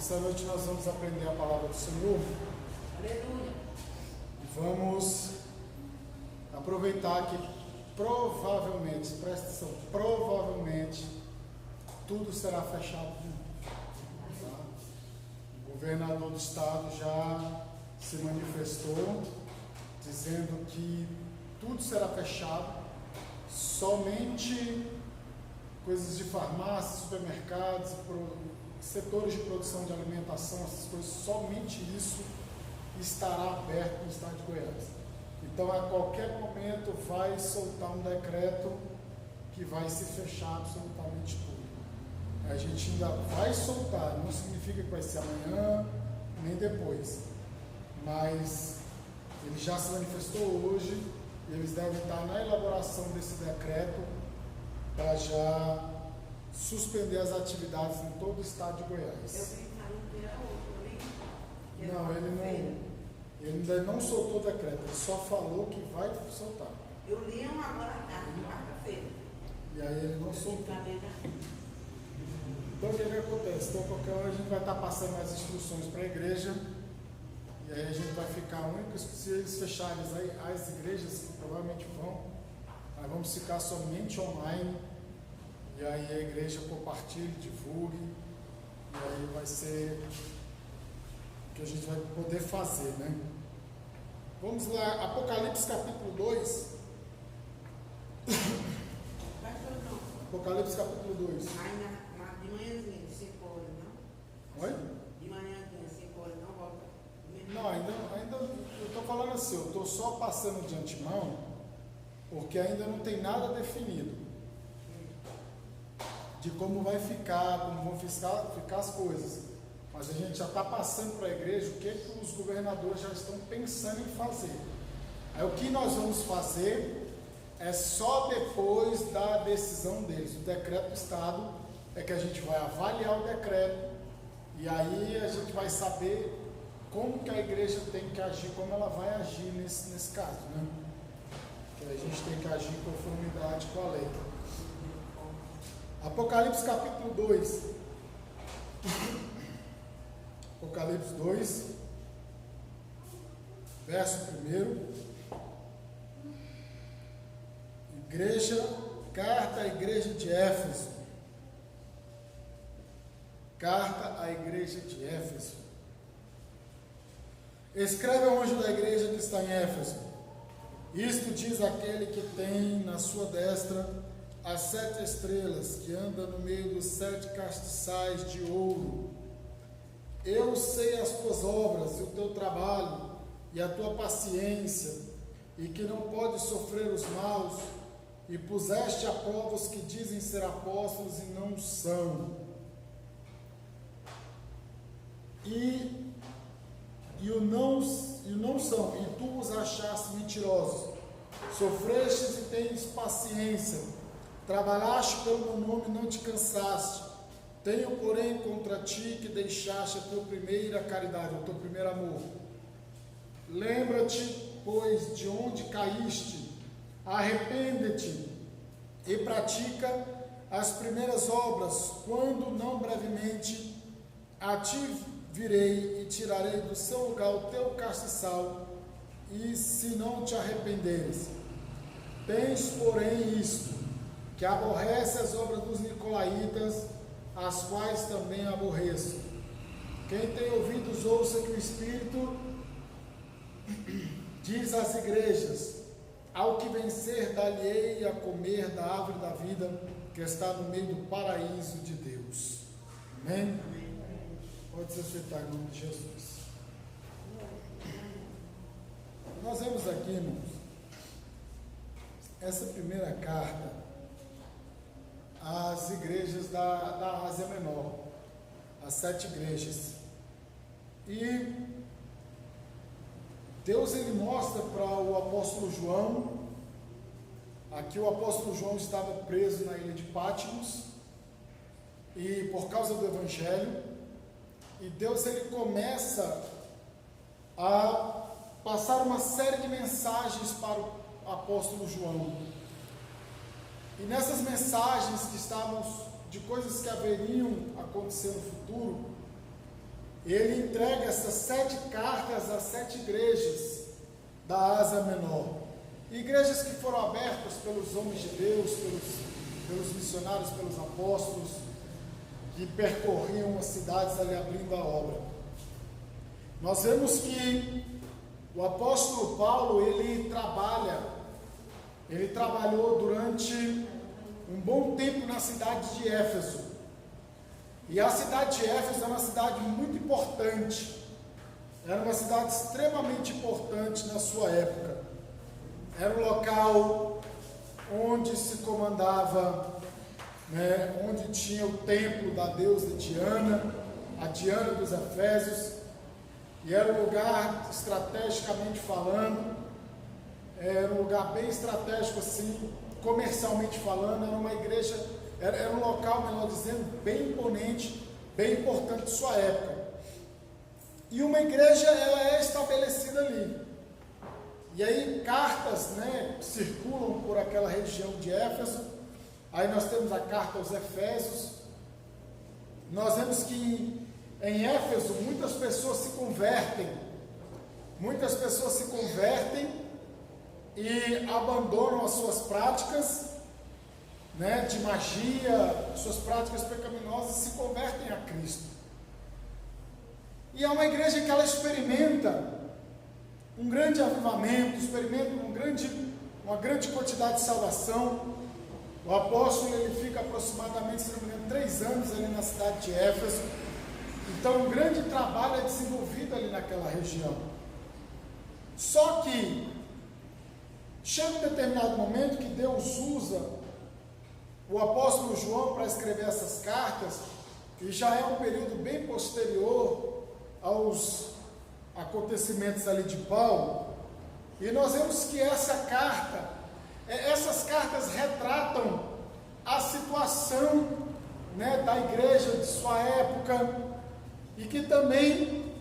Essa noite nós vamos aprender a palavra do Senhor. Aleluia. E vamos aproveitar que provavelmente, presta atenção, provavelmente tudo será fechado de novo. Tá? O governador do estado já se manifestou dizendo que tudo será fechado, somente coisas de farmácia, supermercados, setores de produção de alimentação, essas coisas, somente isso estará aberto no estado de Goiás. Então, a qualquer momento vai soltar um decreto que vai se fechar absolutamente tudo. A gente ainda vai soltar, não significa que vai ser amanhã, nem depois, mas ele já se manifestou hoje e eles devem estar na elaboração desse decreto para já suspender as atividades em todo o estado de Goiás. Não, ele ainda não soltou o decreto, ele só falou que vai soltar. Eu li um agora à tarde, quarta-feira. E aí ele não soltou. Então o que acontece? Então qualquer hora a gente vai estar passando as instruções para a igreja, e aí a gente vai ficar únicos, se eles fecharem as igrejas, que provavelmente vão, nós vamos ficar somente online, e aí a igreja compartilhe, divulgue, e aí vai ser o que a gente vai poder fazer, né? Vamos lá, Apocalipse capítulo 2. Apocalipse capítulo 2. De manhãzinha, 5 horas, não? Oi? De manhãzinha, 5 horas, não volta. Não, ainda eu estou falando assim, eu estou só passando de antemão, porque ainda não tem nada definido de como vai ficar, como vão ficar as coisas. Mas a gente já está passando para a igreja o que os governadores já estão pensando em fazer. Aí o que nós vamos fazer é só depois da decisão deles. O decreto do Estado é que a gente vai avaliar o decreto e aí a gente vai saber como que a igreja tem que agir, como ela vai agir nesse caso, né? Que a gente tem que agir em conformidade com a lei. Apocalipse capítulo 2. Apocalipse 2, verso 1. Carta à igreja de Éfeso. Carta à igreja de Éfeso. Escreve ao anjo da igreja que está em Éfeso. Isto diz aquele que tem na sua destra as 7 estrelas, que anda no meio dos 7 castiçais de ouro. Eu sei as tuas obras, e o teu trabalho, e a tua paciência, e que não podes sofrer os maus, e puseste a prova os que dizem ser apóstolos e não são. E não são, e tu os achaste mentirosos. Sofrestes e tens paciência, trabalhaste pelo meu nome e não te cansaste. Tenho, porém, contra ti que deixaste a tua primeira caridade, o teu primeiro amor. Lembra-te, pois, de onde caíste, arrepende-te e pratica as primeiras obras, quando não brevemente a ti virei e tirarei do seu lugar o teu castiçal, e se não te arrependeres. Tens, porém, isto, que aborrece as obras dos nicolaítas, as quais também aborreço. Quem tem ouvidos, ouça que o Espírito diz às igrejas: ao que vencer, dar-lhe-ei a comer da árvore da vida, que está no meio do paraíso de Deus. Amém? Pode se aceitar em nome de Jesus. Nós vemos aqui, irmãos, essa primeira carta às igrejas da Ásia Menor, as 7 igrejas. E Deus, ele mostra para o apóstolo João, aqui o apóstolo João estava preso na ilha de Patmos, e por causa do Evangelho, e Deus, ele começa a passar uma série de mensagens para o apóstolo João. E nessas mensagens que estavam de coisas que haveriam acontecer no futuro, ele entrega essas 7 cartas às 7 igrejas da Ásia Menor. Igrejas que foram abertas pelos homens de Deus, pelos missionários, pelos apóstolos, que percorriam as cidades ali abrindo a obra. Nós vemos que o apóstolo Paulo, ele trabalhou durante um bom tempo na cidade de Éfeso. E a cidade de Éfeso é uma cidade muito importante. Era uma cidade extremamente importante na sua época. Era um local onde se comandava, onde tinha o templo da deusa Diana, a Diana dos Efésios, e era um lugar, estrategicamente falando, era um lugar bem estratégico assim, comercialmente falando, era uma igreja, era um local, melhor dizendo, bem imponente, bem importante de sua época. E uma igreja, ela é estabelecida ali. E aí cartas, circulam por aquela região de Éfeso. Aí nós temos a carta aos Efésios. Nós vemos que em Éfeso muitas pessoas se convertem. Muitas pessoas se convertem e abandonam as suas práticas, de magia, suas práticas pecaminosas, e se convertem a Cristo. E é uma igreja que ela experimenta um grande avivamento, experimenta uma grande quantidade de salvação. O apóstolo, ele fica aproximadamente, se não me engano, 3 anos ali na cidade de Éfeso. Então um grande trabalho é desenvolvido ali naquela região. Só que chega um determinado momento que Deus usa o apóstolo João para escrever essas cartas, e já é um período bem posterior aos acontecimentos ali de Paulo, e nós vemos que essas cartas retratam a situação, da igreja de sua época, e que também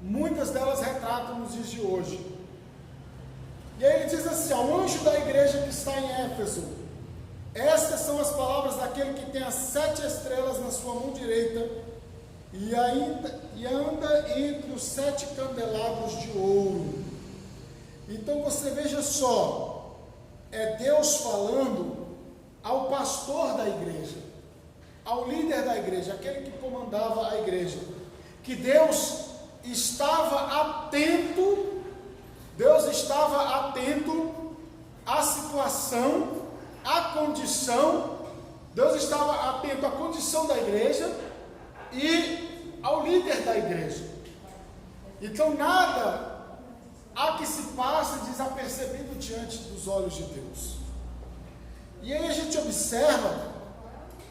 muitas delas retratam nos dias de hoje. E aí ele diz assim: ao anjo da igreja que está em Éfeso, estas são as palavras daquele que tem as 7 estrelas na sua mão direita e anda entre os 7 candelabros de ouro. Então você veja só, é Deus falando ao pastor da igreja, ao líder da igreja, aquele que comandava a igreja, que Deus estava atento à situação, à condição, Deus estava atento à condição da igreja e ao líder da igreja. Então nada há que se passe desapercebido diante dos olhos de Deus. E aí a gente observa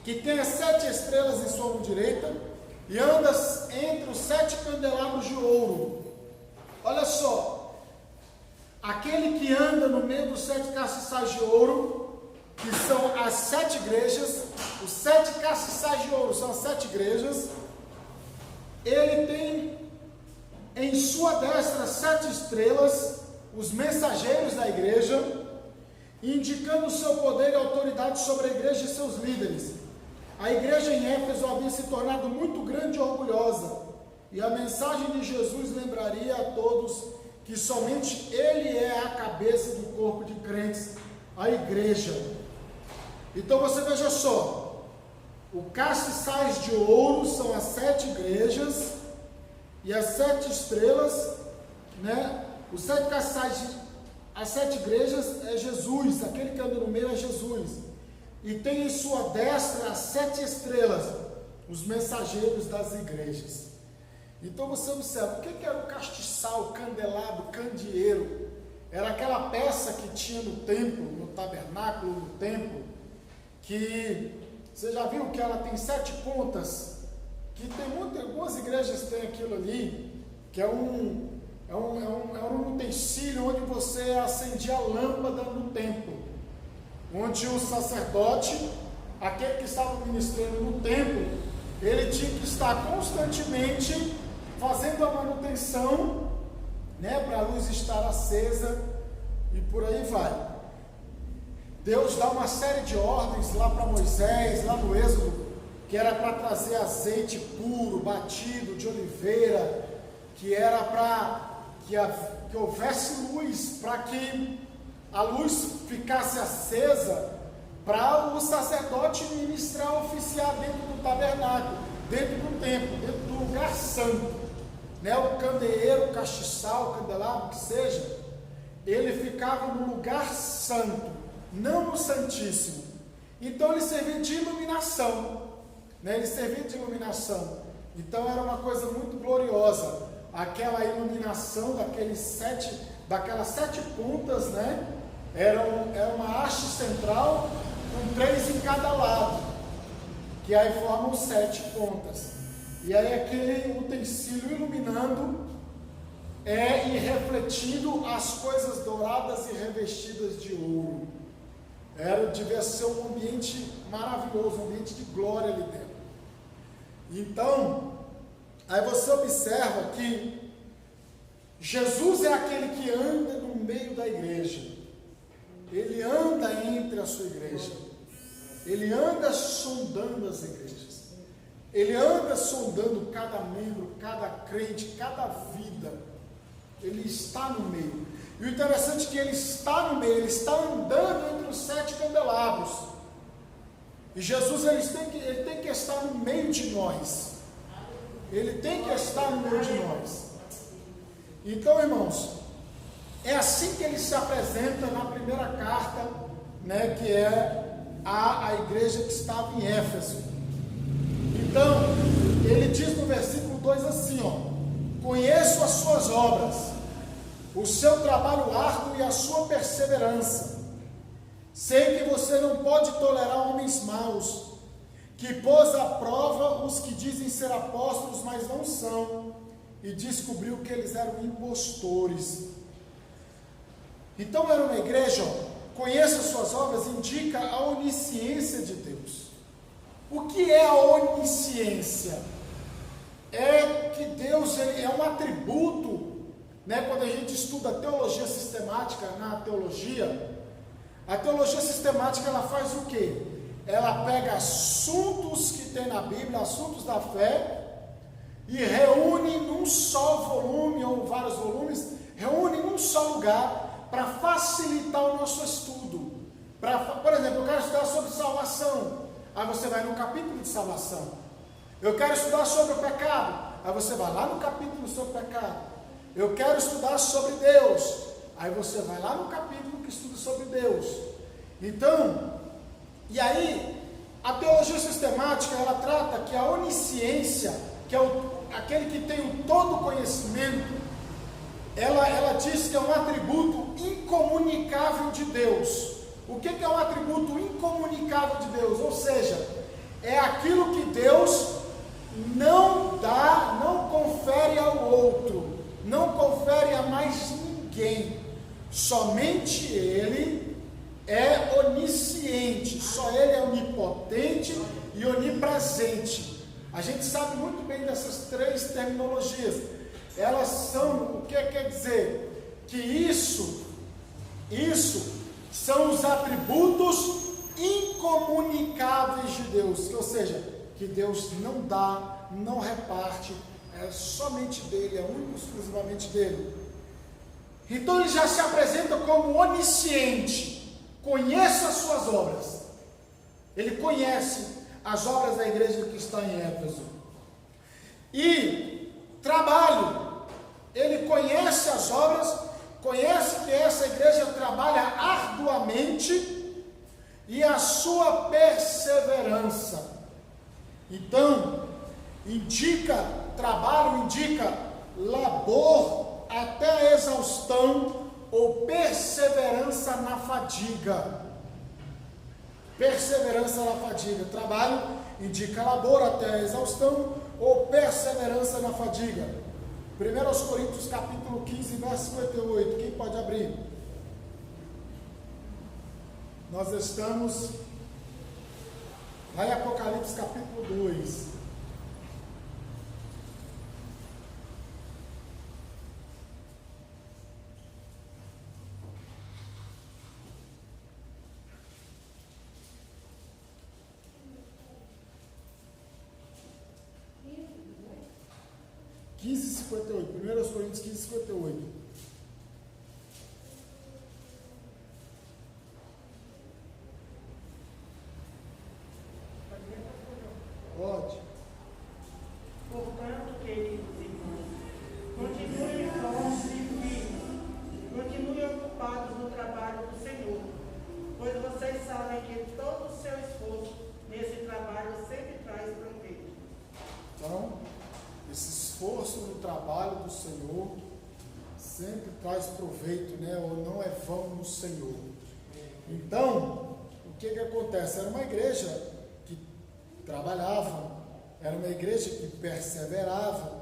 que tem as 7 estrelas em sua mão direita e anda entre os 7 candelabros de ouro. Olha só, aquele que anda no meio dos 7 castiçais de ouro, que são as 7 igrejas, os 7 castiçais de ouro são as 7 igrejas, ele tem em sua destra 7 estrelas, os mensageiros da igreja, indicando o seu poder e autoridade sobre a igreja e seus líderes. A igreja em Éfeso havia se tornado muito grande e orgulhosa, e a mensagem de Jesus lembraria a todos que somente Ele é a cabeça do corpo de crentes, a igreja. Então você veja só, o castiçais de ouro são as 7 igrejas, e as 7 estrelas, os 7 castiçais, as 7 igrejas é Jesus, aquele que anda no meio é Jesus. E tem em sua destra as 7 estrelas, os mensageiros das igrejas. Então você observa, o que era o castiçal, candelabro, candeeiro? Era aquela peça que tinha no templo, no tabernáculo, no templo, que você já viu que ela tem 7 pontas, que tem algumas igrejas têm aquilo ali, que é um utensílio onde você acendia a lâmpada no templo, onde o sacerdote, aquele que estava ministrando no templo, ele tinha que estar constantemente fazendo a manutenção, para a luz estar acesa, e por aí vai. Deus dá uma série de ordens lá para Moisés, lá no Êxodo, que era para trazer azeite puro, batido, de oliveira, que era para que houvesse luz, para que a luz ficasse acesa, para o sacerdote ministrar, oficiar dentro do tabernáculo, dentro do templo, dentro do lugar santo, né? O candeeiro, o castiçal, o candelabro, que seja, ele ficava no lugar santo, não no santíssimo. Então ele servia de iluminação, né? Ele servia de iluminação. Então era uma coisa muito gloriosa, aquela iluminação daquelas sete pontas, né? Era uma haste central com 3 em cada lado, que aí formam 7 pontas. E aí aquele utensílio iluminando e refletindo as coisas douradas e revestidas de ouro. Devia ser um ambiente maravilhoso, um ambiente de glória ali dentro. Então, aí você observa que Jesus é aquele que anda no meio da igreja. Ele anda entre a sua igreja. Ele anda sondando as igrejas. Ele anda sondando cada membro, cada crente, cada vida. Ele está no meio. E o interessante é que ele está no meio, ele está andando entre os 7 candelabros. E Jesus ele tem que estar no meio de nós. Ele tem que estar no meio de nós. Então, irmãos, é assim que ele se apresenta na primeira carta, né, que é a igreja que estava em Éfeso. Então, ele diz no versículo 2 assim, conheço as suas obras, o seu trabalho árduo e a sua perseverança. Sei que você não pode tolerar homens maus, que pôs à prova os que dizem ser apóstolos, mas não são, e descobriu que eles eram impostores. Então era uma igreja, conheça suas obras, indica a onisciência de Deus. O que é a onisciência? É que Deus é um atributo, né? Quando a gente estuda teologia sistemática na teologia, a teologia sistemática ela faz o quê? Ela pega assuntos que tem na Bíblia, assuntos da fé, e reúne num só volume ou vários volumes, reúne num só lugar, para facilitar o nosso estudo. Por exemplo, eu quero estudar sobre salvação, aí você vai no capítulo de salvação. Eu quero estudar sobre o pecado, aí você vai lá no capítulo sobre o pecado. Eu quero estudar sobre Deus, aí você vai lá no capítulo que estuda sobre Deus. Então, e aí, a teologia sistemática, ela trata que a onisciência, que é aquele que tem o todo conhecimento, ela diz que é um atributo incomunicável de Deus. O que é um atributo incomunicável de Deus? Ou seja, é aquilo que Deus não dá, não confere ao outro, não confere a mais ninguém. Somente Ele é onisciente, só Ele é onipotente e onipresente. A gente sabe muito bem dessas 3 terminologias. Elas são, o que quer dizer? Que isso são os atributos incomunicáveis de Deus, ou seja, que Deus não dá, não reparte, é somente dele, é único e exclusivamente dele. Então ele já se apresenta como onisciente, conhece as suas obras, ele conhece as obras da igreja que está em Éfeso, e trabalho, ele conhece as obras, conhece que essa igreja trabalha arduamente e a sua perseverança. Então, indica trabalho, indica labor até a exaustão ou perseverança na fadiga. Perseverança na fadiga. Trabalho indica labor até a exaustão ou perseverança na fadiga. 1 Coríntios capítulo 15, verso 58. Quem pode abrir? Nós estamos lá em Apocalipse capítulo 2. 58. 1 Coríntios 15, 58. Pode. Portanto, queridos irmãos, continuem fortes e firmes, continuem ocupados no trabalho do Senhor, pois vocês sabem que todo o seu esforço nesse trabalho sempre traz proveito. Então, esse esforço no trabalho do Senhor sempre traz proveito, né? Ou não é vão no Senhor. Então, o que acontece? Era uma igreja que trabalhava, era uma igreja que perseverava,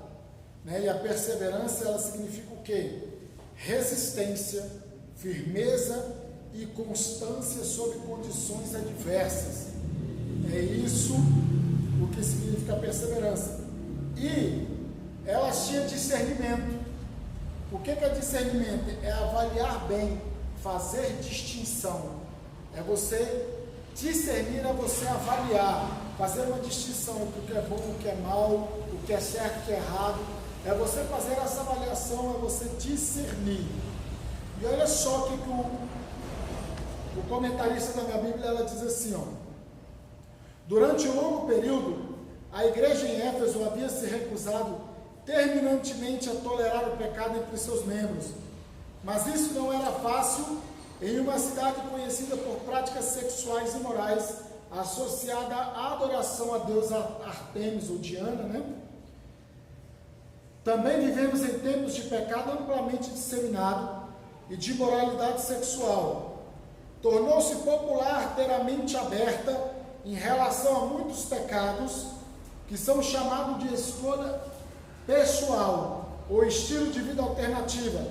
né? E a perseverança, ela significa o quê? Resistência, firmeza e constância sob condições adversas. É isso o que significa perseverança. E elas tinham discernimento. O que é discernimento? É avaliar bem, fazer distinção. É você discernir, é você avaliar, fazer uma distinção entre o que é bom, o que é mal, o que é certo, o que é errado. É você fazer essa avaliação, é você discernir. E olha só o que o comentarista da minha Bíblia, ela diz assim, ó: durante um longo período, a igreja em Éfeso havia se recusado terminantemente a tolerar o pecado entre seus membros, mas isso não era fácil em uma cidade conhecida por práticas sexuais imorais, associada à adoração a deusa Artemis ou Diana, né? Também vivemos em tempos de pecado amplamente disseminado e de imoralidade sexual. Tornou-se popular ter a mente aberta em relação a muitos pecados que são chamados de escolha pessoal ou estilo de vida alternativa.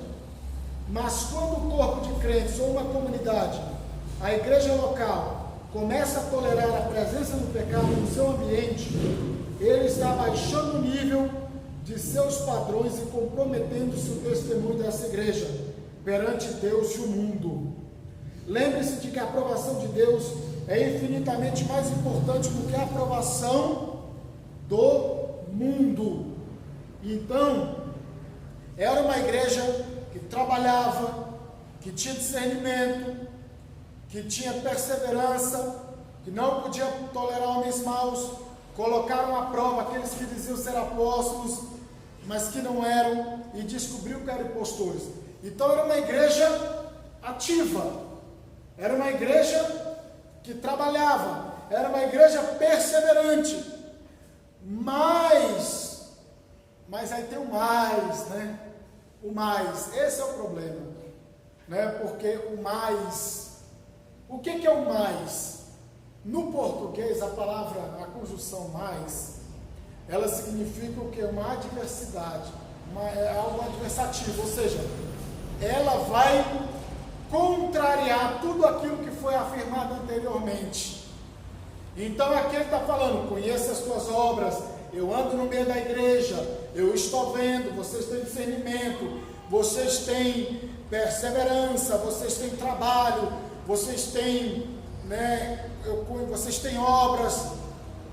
Mas quando o corpo de crentes ou uma comunidade, a igreja local, começa a tolerar a presença do pecado no seu ambiente, ele está baixando o nível de seus padrões e comprometendo-se o testemunho dessa igreja perante Deus e o mundo. Lembre-se de que a aprovação de Deus é infinitamente mais importante do que a aprovação do mundo. Então, era uma igreja que trabalhava, que tinha discernimento, que tinha perseverança, que não podia tolerar homens maus. Colocaram à prova aqueles que diziam ser apóstolos, mas que não eram, e descobriu que eram impostores. Então era uma igreja ativa, era uma igreja que trabalhava, era uma igreja perseverante, mas aí tem o mais, né? O mais, esse é o problema, né? Porque o mais, o que é o mais? No português, a palavra, a conjunção mais, ela significa o que? Uma adversidade, é algo adversativo, ou seja, ela vai contrariar tudo aquilo que foi afirmado anteriormente. Então aqui ele está falando: conheça as tuas obras, eu ando no meio da igreja, eu estou vendo, vocês têm discernimento, vocês têm perseverança, vocês têm trabalho, vocês têm, né, vocês têm obras,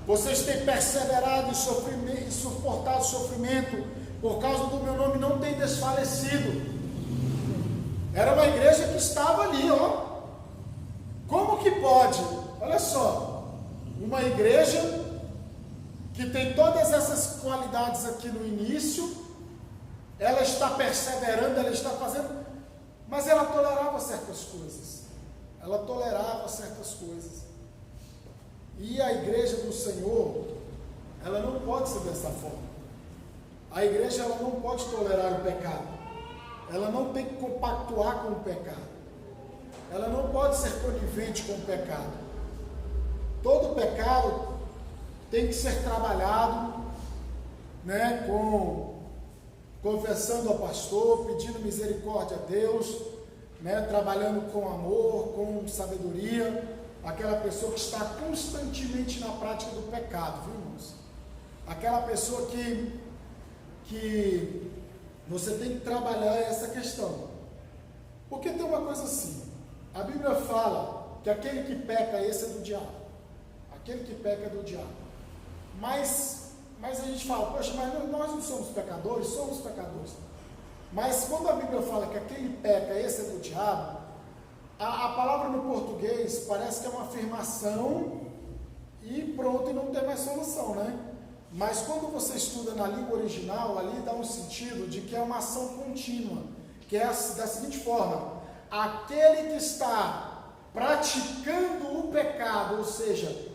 vocês têm perseverado em sofrimento, e suportado sofrimento, por causa do meu nome não tem desfalecido. Era uma igreja que estava ali, ó. Como que pode? Olha só, uma igreja que tem todas essas qualidades aqui no início, ela está perseverando, ela está fazendo, mas ela tolerava certas coisas. Ela tolerava certas coisas. E a igreja do Senhor, ela não pode ser dessa forma. A igreja, ela não pode tolerar o pecado. Ela não tem que compactuar com o pecado. Ela não pode ser conivente com o pecado. Todo pecado tem que ser trabalhado, né, confessando ao pastor, pedindo misericórdia a Deus, né, trabalhando com amor, com sabedoria. Aquela pessoa que está constantemente na prática do pecado, viu, irmãos? Aquela pessoa que você tem que trabalhar essa questão. Porque tem uma coisa assim, a Bíblia fala que aquele que peca, esse é do diabo. Aquele que peca é do diabo. Mas Mas a gente fala, poxa, mas nós não somos pecadores? Somos pecadores. Mas quando a Bíblia fala que aquele peca, esse é do diabo, a palavra no português parece que é uma afirmação e pronto, e não tem mais solução, né? Mas quando você estuda na língua original, ali dá um sentido de que é uma ação contínua, que é da seguinte forma: aquele que está praticando o pecado, ou seja,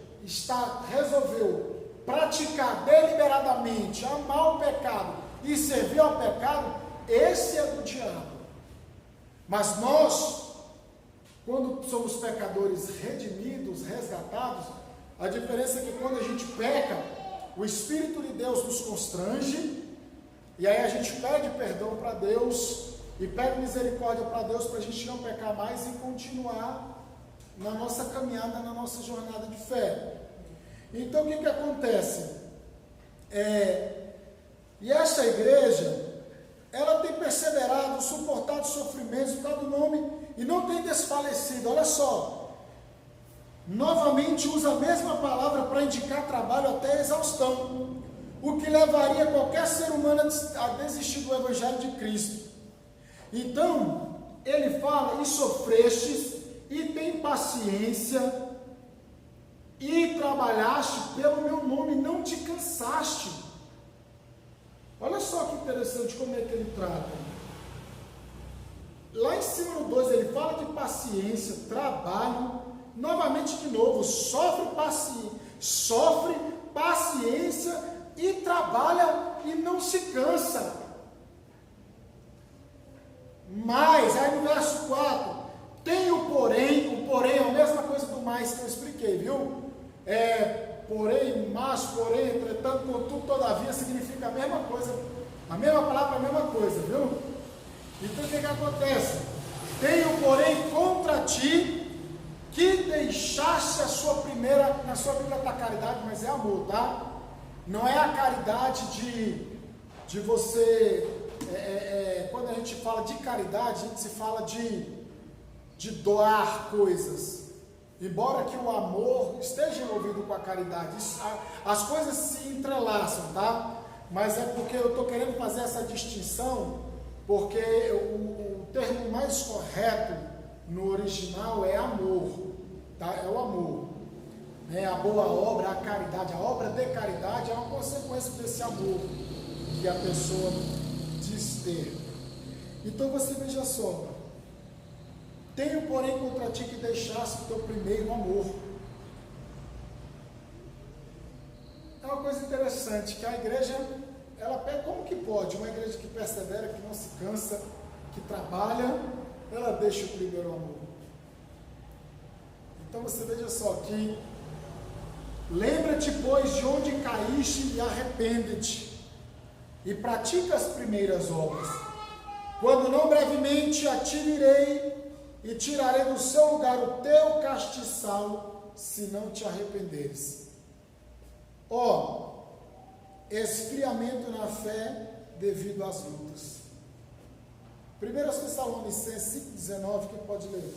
resolveu praticar deliberadamente, amar o pecado e servir ao pecado, esse é do diabo. Mas nós, quando somos pecadores redimidos, resgatados, a diferença é que quando a gente peca, o Espírito de Deus nos constrange, e aí a gente pede perdão para Deus, e pede misericórdia para Deus, para a gente não pecar mais e continuar na nossa caminhada, na nossa jornada de fé. Então o que acontece? E essa igreja, ela tem perseverado, suportado sofrimentos por causa do nome, e não tem desfalecido. Olha só, novamente usa a mesma palavra para indicar trabalho até a exaustão, o que levaria qualquer ser humano a desistir do Evangelho de Cristo. Então, ele fala, e sofrestes, e tem paciência, e trabalhaste pelo meu nome, não te cansaste. Olha só que interessante como é que ele trata. Lá em cima no 2 ele fala de paciência, trabalho, novamente de novo, sofre paciência e trabalha e não se cansa. Mas, aí no verso 4, tem o porém é a mesma coisa do mais que eu expliquei, viu? Porém, mas, porém, entretanto, contudo, todavia, significa a mesma coisa, a mesma palavra, a mesma coisa, viu? Então o que acontece? Tenho, porém, contra ti, que deixaste na sua Bíblia está caridade, mas é amor, tá? Não é a caridade de você, quando a gente fala de caridade, a gente se fala de doar coisas. Embora que o amor esteja envolvido com a caridade, as coisas se entrelaçam, tá? Mas é porque eu estou querendo fazer essa distinção, porque o termo mais correto no original é amor, tá? É o amor, né? A boa obra, a caridade, a obra de caridade é uma consequência desse amor que a pessoa diz ter. Então você veja só, tenho porém contra ti que deixaste o teu primeiro amor. É uma coisa interessante, que a igreja, ela pega, como que pode? Uma igreja que persevera, que não se cansa, que trabalha, ela deixa o primeiro amor. Então você veja só que, lembra-te, pois, de onde caíste e arrepende-te, e pratica as primeiras obras. Quando não brevemente a ti virei, e tirarei do seu lugar o teu castiçal, se não te arrependeres. Esfriamento na fé devido às lutas. 1 Tessalonicenses 5,19, quem pode ler?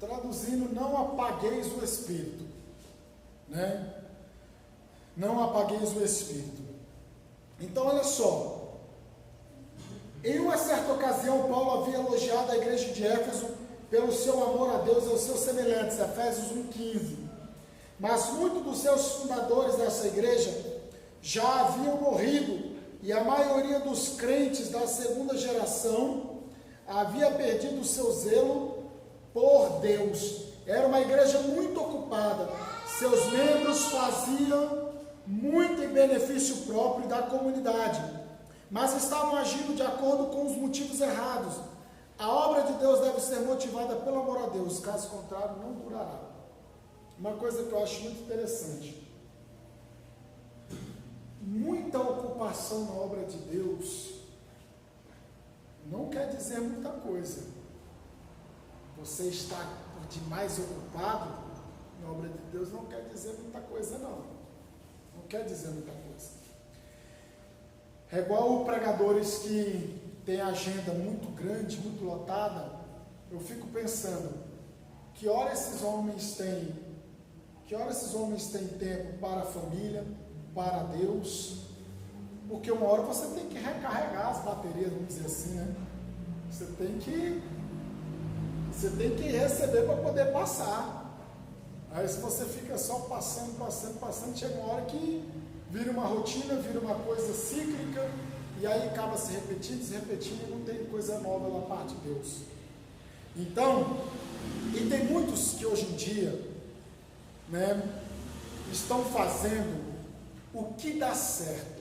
Traduzindo, não apagueis o Espírito, né? Não apagueis o Espírito. Então olha só, em uma certa ocasião Paulo havia elogiado a igreja de Éfeso pelo seu amor a Deus e aos seus semelhantes, Efésios 1,15. Mas muitos dos seus fundadores dessa igreja já haviam morrido, e a maioria dos crentes da segunda geração havia perdido o seu zelo por Deus. Era uma igreja muito ocupada, seus membros faziam muito em benefício próprio da comunidade, mas estavam agindo de acordo com os motivos errados. A obra de Deus deve ser motivada pelo amor a Deus, caso contrário não durará. Uma coisa que eu acho muito interessante, muita ocupação na obra de Deus não quer dizer muita coisa. Você está demais ocupado na obra de Deus não quer dizer muita coisa, não. Não quer dizer muita coisa. É igual pregadores que têm agenda muito grande, muito lotada. Eu fico pensando, que hora esses homens têm tempo para a família, para Deus? Porque uma hora você tem que recarregar as baterias, vamos dizer assim, né? Você tem que receber para poder passar. Aí se você fica só passando, chega uma hora que vira uma rotina, vira uma coisa cíclica, e aí acaba se repetindo, e não tem coisa nova da parte de Deus. Então, e tem muitos que hoje em dia, né, estão fazendo o que dá certo.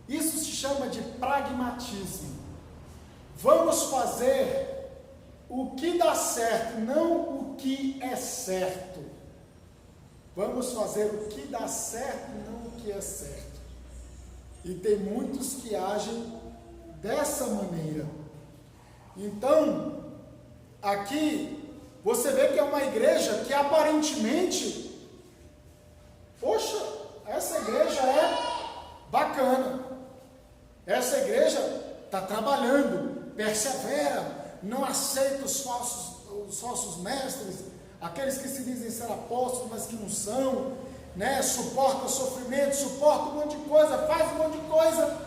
Isso se chama de pragmatismo. Vamos fazer o que dá certo, não o que é certo. Vamos fazer o que dá certo, não o que é certo. E tem muitos que agem dessa maneira. Então, aqui, você vê que é uma igreja que aparentemente, poxa, essa igreja é bacana. Essa igreja está trabalhando, persevera, não aceita os falsos mestres, aqueles que se dizem ser apóstolos, mas que não são, né? Suporta o sofrimento, suporta um monte de coisa, faz um monte de coisa.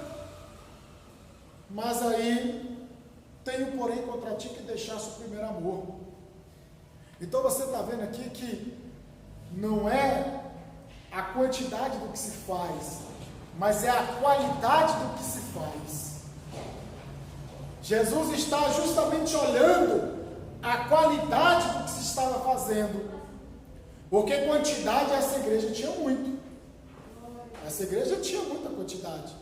Mas aí, tenho porém contra ti que deixasse o primeiro amor. Então você está vendo aqui que não é a quantidade do que se faz, mas é a qualidade do que se faz. Jesus está justamente olhando a qualidade do que se estava fazendo, porque quantidade essa igreja tinha muito. Essa igreja tinha muita quantidade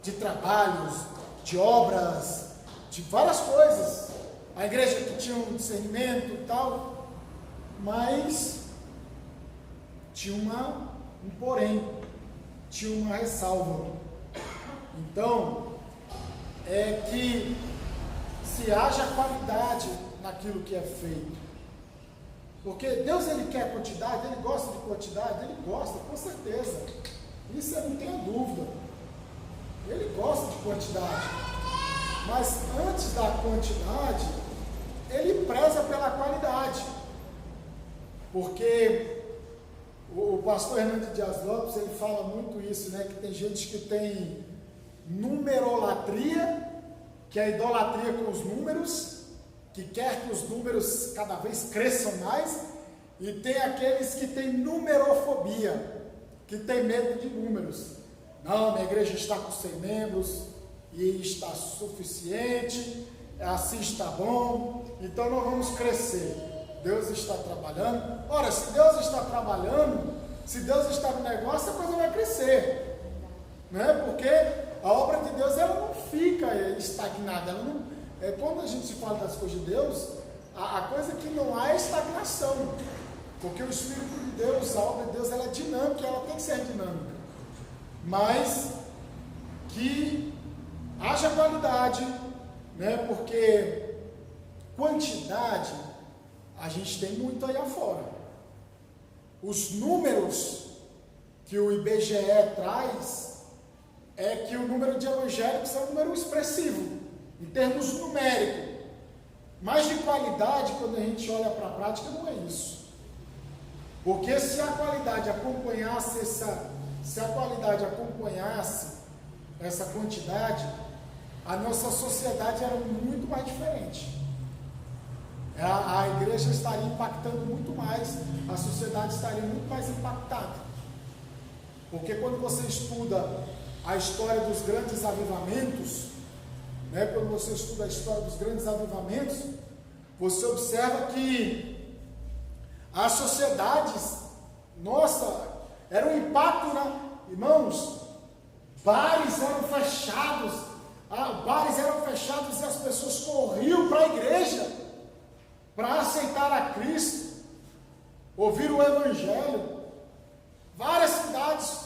de trabalhos, de obras, de várias coisas. A igreja que tinha um discernimento e tal, mas tinha um porém, tinha uma ressalva. Então, é que se haja qualidade naquilo que é feito. Porque Deus, Ele quer quantidade, Ele gosta de quantidade, Ele gosta, com certeza. Isso eu não tenho dúvida. Ele gosta de quantidade. Mas antes da quantidade, Ele preza pela qualidade. Porque o pastor Hernando Dias Lopes, ele fala muito isso, né? Que tem gente que tem numerolatria, que é a idolatria com os números, que quer que os números cada vez cresçam mais, e tem aqueles que têm numerofobia, que tem medo de números. Não, minha igreja está com 100 membros, e está suficiente, assim está bom, então não vamos crescer. Deus está trabalhando. Ora, se Deus está trabalhando, se Deus está no negócio, a coisa vai crescer, né? Porque a obra de Deus, ela não fica estagnada. Ela não, quando a gente fala das coisas de Deus, a coisa que não há é estagnação, porque o Espírito de Deus, a obra de Deus, ela é dinâmica, ela tem que ser dinâmica, mas que haja qualidade, né? Porque quantidade a gente tem muito aí afora. Os números que o IBGE traz é que o número de evangélicos é um número expressivo, em termos numéricos. Mas de qualidade, quando a gente olha para a prática, não é isso. Porque se a qualidade acompanhasse essa quantidade, a nossa sociedade era muito mais diferente. A igreja estaria impactando muito mais, a sociedade estaria muito mais impactada. Porque quando você estuda a história dos grandes avivamentos, né, quando você estuda a história dos grandes avivamentos, você observa que as sociedades, nossa, era um impacto, irmãos, bares eram fechados e as pessoas corriam para a igreja para aceitar a Cristo, ouvir o Evangelho. Várias cidades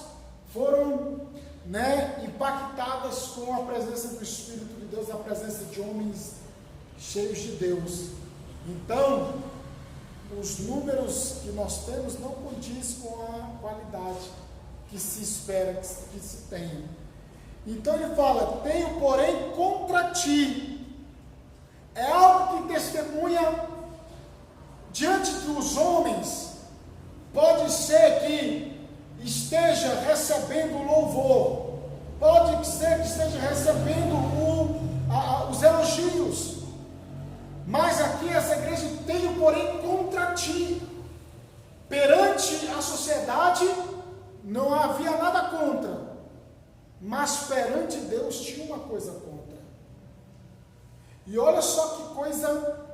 foram, né, impactadas com a presença do Espírito de Deus, a presença de homens cheios de Deus. Então, os números que nós temos não condiz com a qualidade que se espera que se tenha. Então ele fala: tenho porém contra ti. É algo que testemunha diante dos homens. Pode ser que esteja recebendo louvor, pode ser que esteja recebendo os elogios, mas aqui essa igreja tem, porém, contra ti. Perante a sociedade não havia nada contra, mas perante Deus tinha uma coisa contra. E olha só que coisa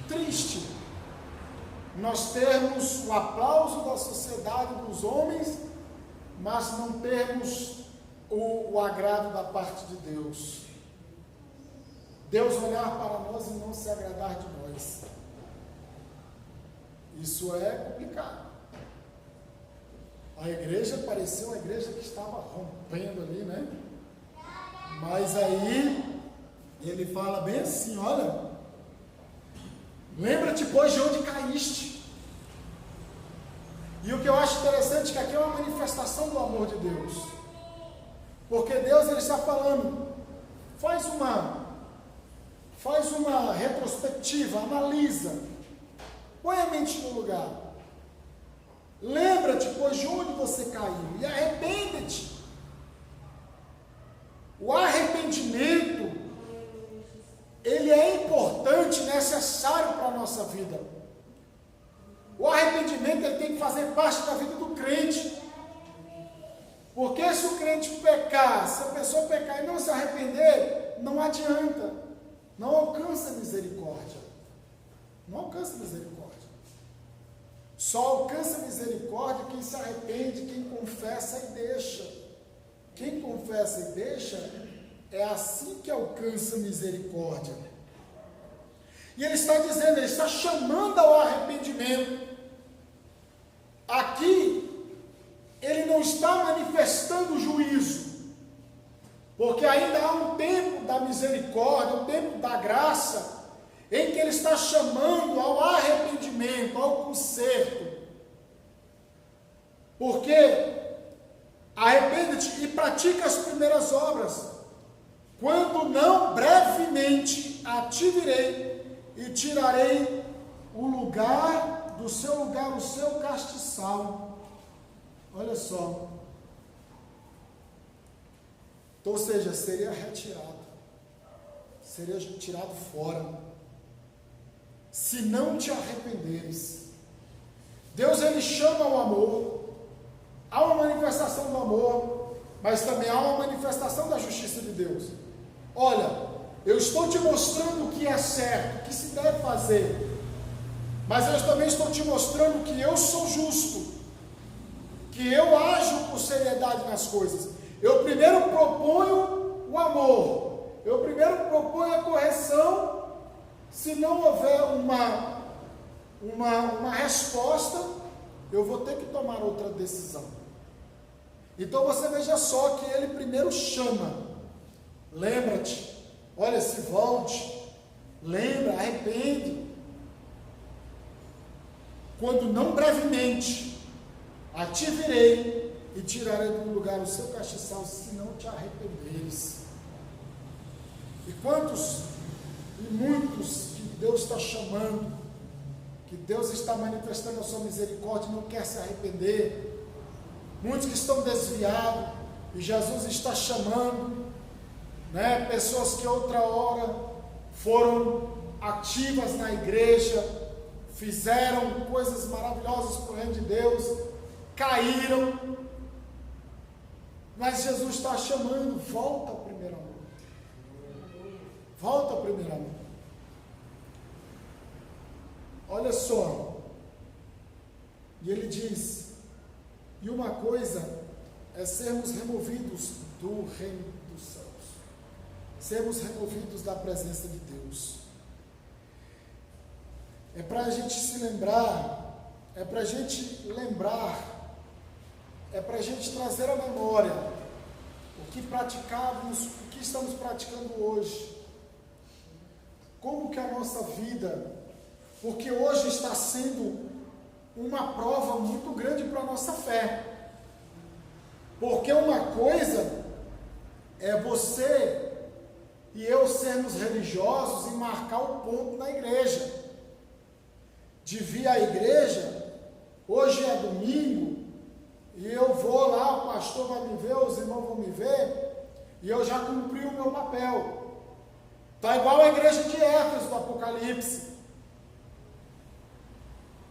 triste nós termos o aplauso da sociedade, dos homens, mas não termos o agrado da parte de Deus. Deus olhar para nós e não se agradar de nós. Isso é complicado. A igreja parecia uma igreja que estava rompendo ali, né? Mas aí ele fala bem assim: olha, lembra-te, pois, de onde caíste. E o que eu acho interessante é que aqui é uma manifestação do amor de Deus. Porque Deus, ele está falando, faz uma retrospectiva, analisa, põe a mente no lugar. Lembra-te, pois, de onde você caiu, e arrepende-te. O arrependimento, ele é importante, necessário para a nossa vida. O arrependimento, ele tem que fazer parte da vida do crente. Porque se o crente pecar, se a pessoa pecar e não se arrepender, não adianta, não alcança misericórdia. Não alcança misericórdia. Só alcança misericórdia quem se arrepende, quem confessa e deixa. Quem confessa e deixa, é assim que alcança misericórdia. E ele está dizendo, ele está chamando ao arrependimento. Aqui, ele não está manifestando juízo, porque ainda há um tempo da misericórdia, um tempo da graça, em que ele está chamando ao arrependimento, ao conserto. Porque arrepende-te e pratica as primeiras obras, quando não, brevemente a ti virei e tirarei o lugar do seu lugar, o seu castiçal. Olha só. Ou seja, seria retirado, seria tirado fora, se não te arrependeres. Deus, ele chama o amor, há uma manifestação do amor, mas também há uma manifestação da justiça de Deus. Olha, eu estou te mostrando o que é certo, o que se deve fazer, mas eu também estou te mostrando que eu sou justo, que eu ajo com seriedade nas coisas. Eu primeiro proponho o amor, eu primeiro proponho a correção. Se não houver uma resposta, eu vou ter que tomar outra decisão. Então você veja só que ele primeiro chama, lembra-te, olha, se volte, lembra, arrepende. Quando não, brevemente a ti virei e tirarei do lugar o seu castiçal, se não te arrependeres. E quantos e muitos que Deus está chamando, que Deus está manifestando a sua misericórdia e não quer se arrepender, muitos que estão desviados e Jesus está chamando, né? Pessoas que outra hora foram ativas na igreja, fizeram coisas maravilhosas para o reino de Deus, caíram, mas Jesus está chamando, volta ao primeiro amor. Volta ao primeiro amor. Olha só, e ele diz, e uma coisa é sermos removidos do reino dos céus, sermos removidos da presença de Deus. É para a gente se lembrar, é para a gente lembrar, é para a gente trazer à memória o que praticávamos, o que estamos praticando hoje, como que a nossa vida, porque hoje está sendo uma prova muito grande para a nossa fé. Porque uma coisa é você e eu sermos religiosos e marcar o ponto na igreja. De vir à igreja, hoje é domingo, e eu vou lá, o pastor vai me ver, os irmãos vão me ver, e eu já cumpri o meu papel. Está igual a igreja de Éfeso do Apocalipse.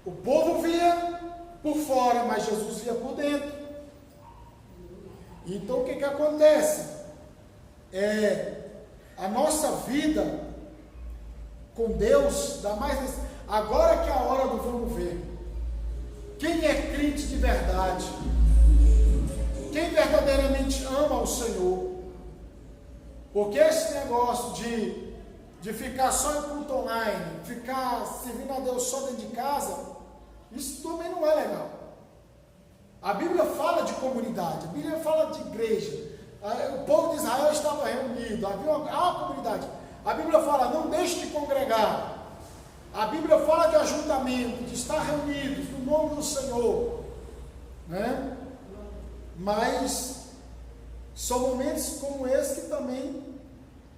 O povo via por fora, mas Jesus via por dentro. Então o que acontece? A nossa vida com Deus, dá mais agora que é a hora do vamos ver. Quem é crente de verdade? Quem verdadeiramente ama o Senhor? Porque esse negócio de ficar só em culto online, ficar servindo a Deus só dentro de casa, isso também não é legal. A Bíblia fala de comunidade, a Bíblia fala de igreja. O povo de Israel estava reunido, havia uma comunidade. A Bíblia fala, não deixe de congregar. A Bíblia fala de ajuntamento, de estar reunidos no nome do Senhor, né? Mas são momentos como esse que também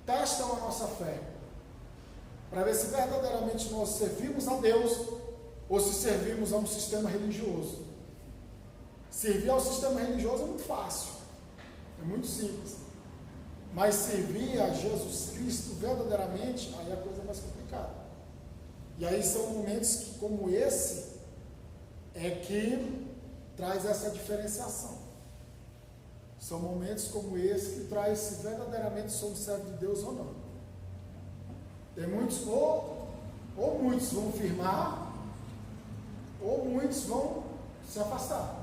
testam a nossa fé, para ver se verdadeiramente nós servimos a Deus ou se servimos a um sistema religioso. Servir ao sistema religioso é muito fácil, é muito simples, mas servir a Jesus Cristo verdadeiramente, aí a coisa é mais complicada. E aí são momentos que, como esse, é que traz essa diferenciação. São momentos como esse que traz se verdadeiramente somos servos de Deus ou não. Tem muitos, ou muitos vão firmar, ou muitos vão se afastar.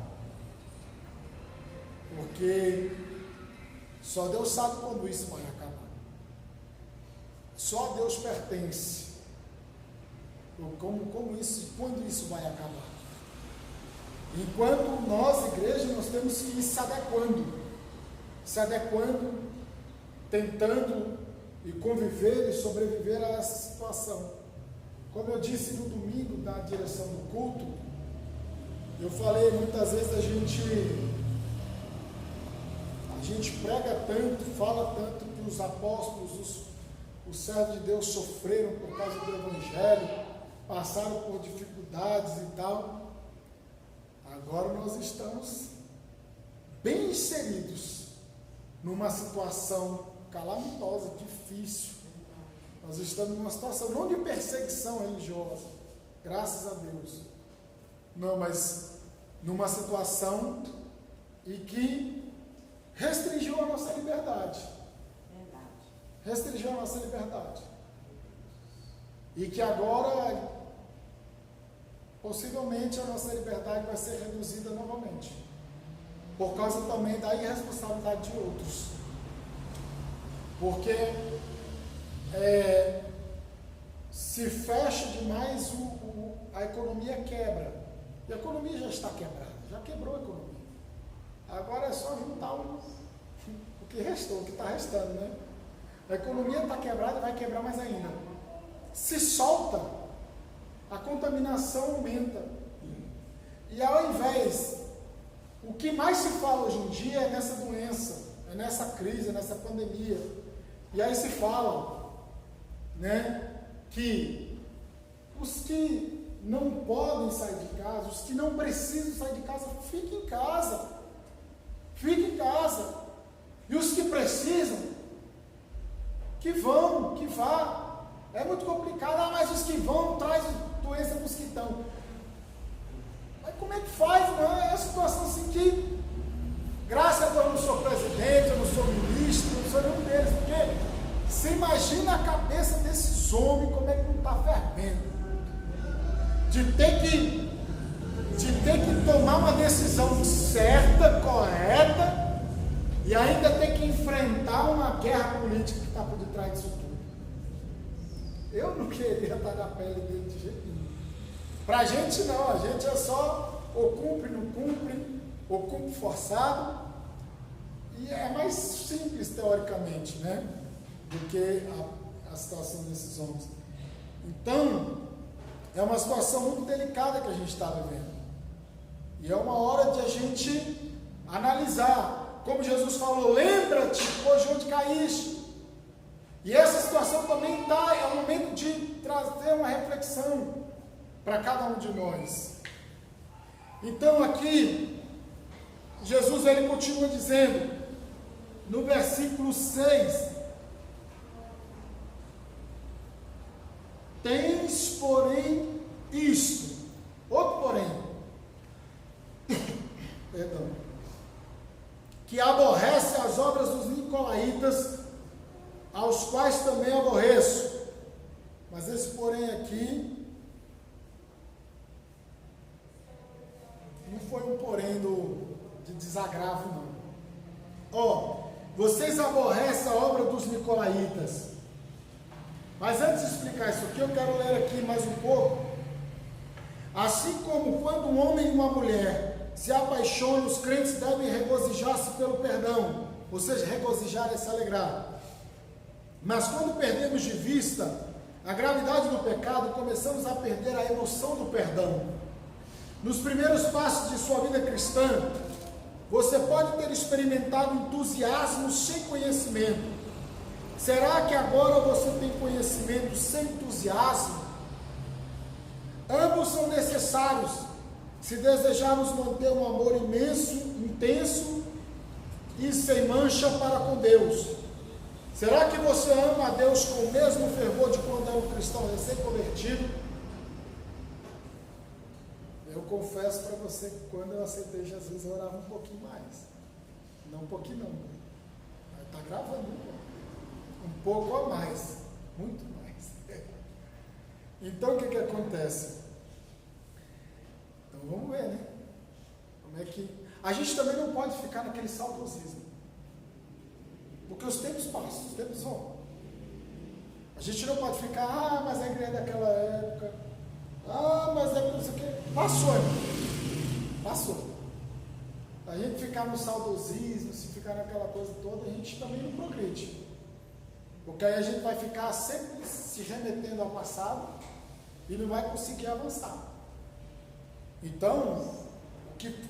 Porque só Deus sabe quando isso vai acabar. Só a Deus pertence. Quando isso vai acabar? Enquanto nós, igreja, nós temos que ir se adequando, tentando e conviver e sobreviver a essa situação. Como eu disse no domingo, na direção do culto, eu falei muitas vezes a gente prega tanto, fala tanto que os apóstolos, os servos de Deus sofreram por causa do Evangelho, passaram por dificuldades e tal. Agora nós estamos bem inseridos numa situação calamitosa, difícil. Nós estamos numa situação não de perseguição religiosa, graças a Deus, não, mas numa situação em que restringiu a nossa liberdade. Restringiu a nossa liberdade. E que agora, possivelmente, a nossa liberdade vai ser reduzida novamente, por causa também da irresponsabilidade de outros. Porque se fecha demais, a economia quebra. E a economia já está quebrada, já quebrou a economia. Agora é só juntar o que restou, o que está restando, né? A economia está quebrada e vai quebrar mais ainda. Se solta, a contaminação aumenta. E ao invés, o que mais se fala hoje em dia é nessa doença, é nessa crise, é nessa pandemia. E aí se fala, né, que os que não podem sair de casa, os que não precisam sair de casa, fiquem em casa. Fiquem em casa. E os que precisam, que vão, que vá. É muito complicado, mas os que vão traz doença para os que estão. Mas como é que faz? Não? É uma situação assim que, graças a Deus, eu não sou presidente, eu não sou ministro, eu não sou nenhum deles, porque você imagina a cabeça desses homens, como é que não está fervendo. De ter que tomar uma decisão certa, correta, e ainda ter que enfrentar uma guerra política que está por detrás disso tudo. Eu não queria estar na pele dele de jeito nenhum. Para a gente não, a gente é só ou cumpre, não cumpre, ou cumpre forçado, E é mais simples, teoricamente, né? Do que a situação desses homens. Então, é uma situação muito delicada que a gente está vivendo. E é uma hora de a gente analisar. Como Jesus falou, lembra-te, pois onde caíste. E essa situação também é um momento de trazer uma reflexão para cada um de nós. Então aqui, Jesus ele continua dizendo, no versículo 6, tens, porém, isto, outro porém, perdão, que aborrece as obras dos nicolaítas, aos quais também aborreço. Mas esse porém aqui, não foi um porém de desagravo, não. Vocês aborrecem a obra dos nicolaítas. Mas antes de explicar isso aqui, eu quero ler aqui mais um pouco. Assim como quando um homem e uma mulher se apaixonam, os crentes devem regozijar-se pelo perdão, ou seja, regozijar é se alegrar. Mas quando perdemos de vista a gravidade do pecado, começamos a perder a emoção do perdão. Nos primeiros passos de sua vida cristã, você pode ter experimentado entusiasmo sem conhecimento. Será que agora você tem conhecimento sem entusiasmo? Ambos são necessários se desejarmos manter um amor imenso, intenso e sem mancha para com Deus. Será que você ama a Deus com o mesmo fervor de quando é um cristão recém-convertido? Eu confesso para você que quando eu aceitei Jesus, eu orava um pouquinho mais. Não um pouquinho não. Mas está gravando um pouco a mais. Muito mais. Então o que acontece? Então vamos ver, né? Como é que... A gente também não pode ficar naquele saudosismo. Porque os tempos passam, os tempos vão. A gente não pode ficar, mas a igreja daquela época, mas é não sei o quê. Passou, irmão. Passou. A gente ficar no saudosismo, se ficar naquela coisa toda, a gente também não progride. Porque aí a gente vai ficar sempre se remetendo ao passado e não vai conseguir avançar. Então,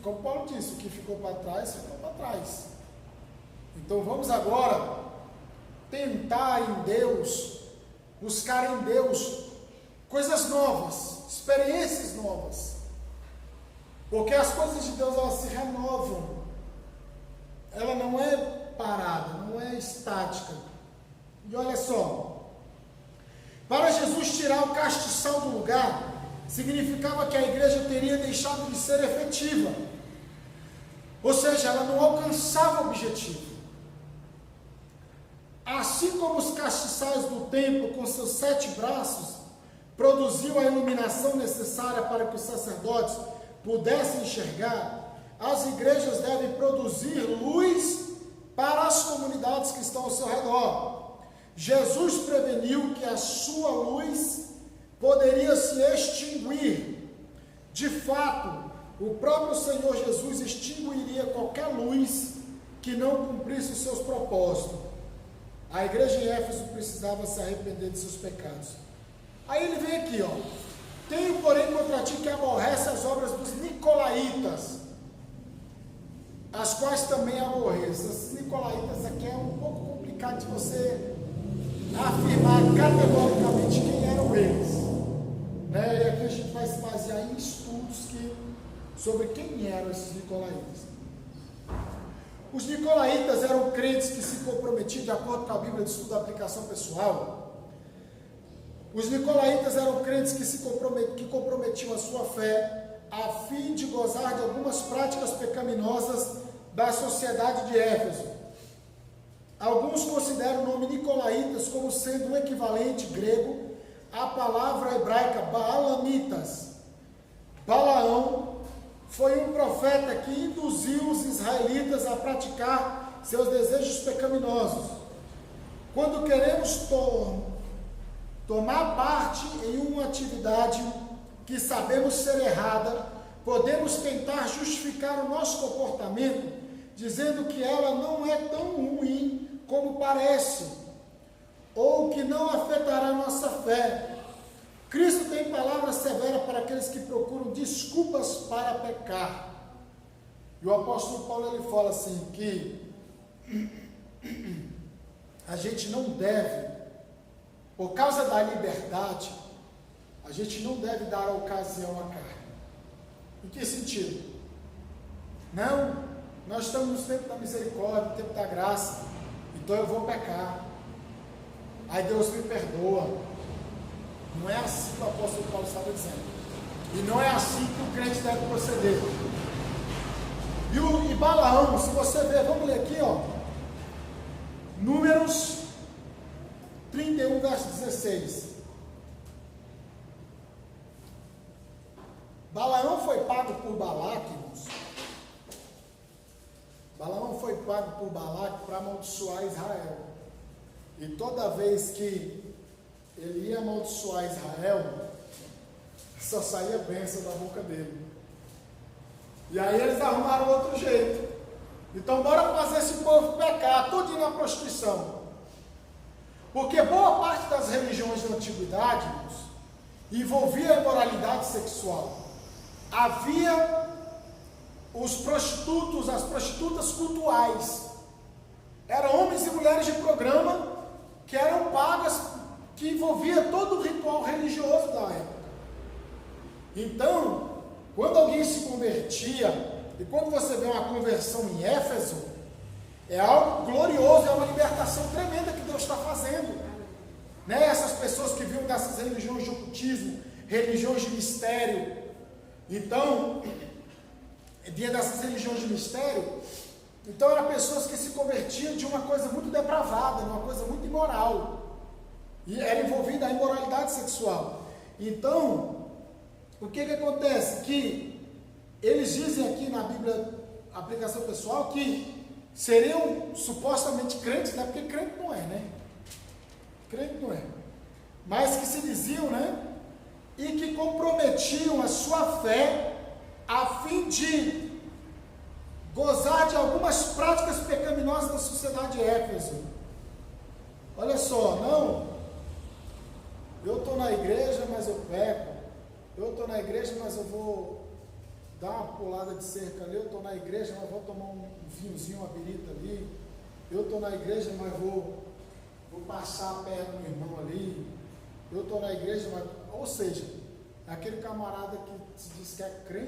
como Paulo disse, o que ficou para trás, ficou para trás. Então vamos agora tentar em Deus, buscar em Deus coisas novas, experiências novas. Porque as coisas de Deus, elas se renovam. Ela não é parada, não é estática. E olha só, para Jesus tirar o castiçal do lugar, significava que a igreja teria deixado de ser efetiva. Ou seja, ela não alcançava o objetivo. Assim como os castiçais do templo, com seus 7 braços, produziam a iluminação necessária para que os sacerdotes pudessem enxergar, as igrejas devem produzir luz para as comunidades que estão ao seu redor. Jesus preveniu que a sua luz poderia se extinguir. De fato, o próprio Senhor Jesus extinguiria qualquer luz que não cumprisse os seus propósitos. A igreja em Éfeso precisava se arrepender de seus pecados. Aí ele vem aqui, tenho porém contra ti que aborrece as obras dos nicolaítas, as quais também aborreço. Esses nicolaítas aqui é um pouco complicado de você afirmar categoricamente quem eram eles, né? E aqui a gente vai se basear em estudos sobre quem eram esses nicolaítas. Os nicolaítas eram crentes que se comprometiam, de acordo com a Bíblia de Estudo da Aplicação Pessoal. Os nicolaítas eram crentes que comprometiam a sua fé a fim de gozar de algumas práticas pecaminosas da sociedade de Éfeso. Alguns consideram o nome nicolaítas como sendo um equivalente grego à palavra hebraica baalamitas. Balaão foi um profeta que induziu os israelitas a praticar seus desejos pecaminosos. Quando queremos tomar parte em uma atividade que sabemos ser errada, podemos tentar justificar o nosso comportamento dizendo que ela não é tão ruim como parece, ou que não afetará a nossa fé. Cristo tem palavra severa para aqueles que procuram desculpas para pecar. E o apóstolo Paulo, ele fala assim, que a gente não deve, por causa da liberdade, a gente não deve dar ocasião à carne. Em que sentido? Não, nós estamos no tempo da misericórdia, no tempo da graça, então eu vou pecar, aí Deus me perdoa. Não é assim que o apóstolo Paulo estava dizendo, e não é assim que o crente deve proceder. E Balaão, se você ver, vamos ler aqui, ó, Números 31, verso 16. Balaão foi pago por Balaque, irmãos. Balaão foi pago por Balaque para amaldiçoar Israel. E toda vez que ele ia amaldiçoar Israel, só saía bênção da boca dele. E aí eles arrumaram outro jeito. Então bora fazer esse povo pecar, tudo na prostituição. Porque boa parte das religiões da antiguidade, irmãos, envolvia a imoralidade sexual. Havia os prostitutos, as prostitutas cultuais. Eram homens e mulheres de programa que eram pagas, que envolvia todo o ritual religioso da época. Então, quando alguém se convertia, e quando você vê uma conversão em Éfeso, é algo glorioso, é uma libertação tremenda que Deus está fazendo. Né? Essas pessoas que vinham dessas religiões de ocultismo, religiões de mistério, então, vinha dessas religiões de mistério, então eram pessoas que se convertiam de uma coisa muito depravada, de uma coisa muito imoral, e era envolvida a imoralidade sexual. Então, o que acontece? Que eles dizem aqui na Bíblia, aplicação pessoal, que seriam supostamente crentes, né? Porque crente não é, né? Crente não é. Mas que se diziam, né? E que comprometiam a sua fé a fim de gozar de algumas práticas pecaminosas da sociedade de Éfeso. Olha só, não, eu estou na igreja, mas eu peco. Eu estou na igreja, mas eu vou dar uma pulada de cerca ali. Eu estou na igreja, mas vou tomar um vinhozinho, uma birita ali. Eu estou na igreja, mas vou passar a perna no irmão ali. Eu estou na igreja, mas... Ou seja, aquele camarada que se diz que é crente,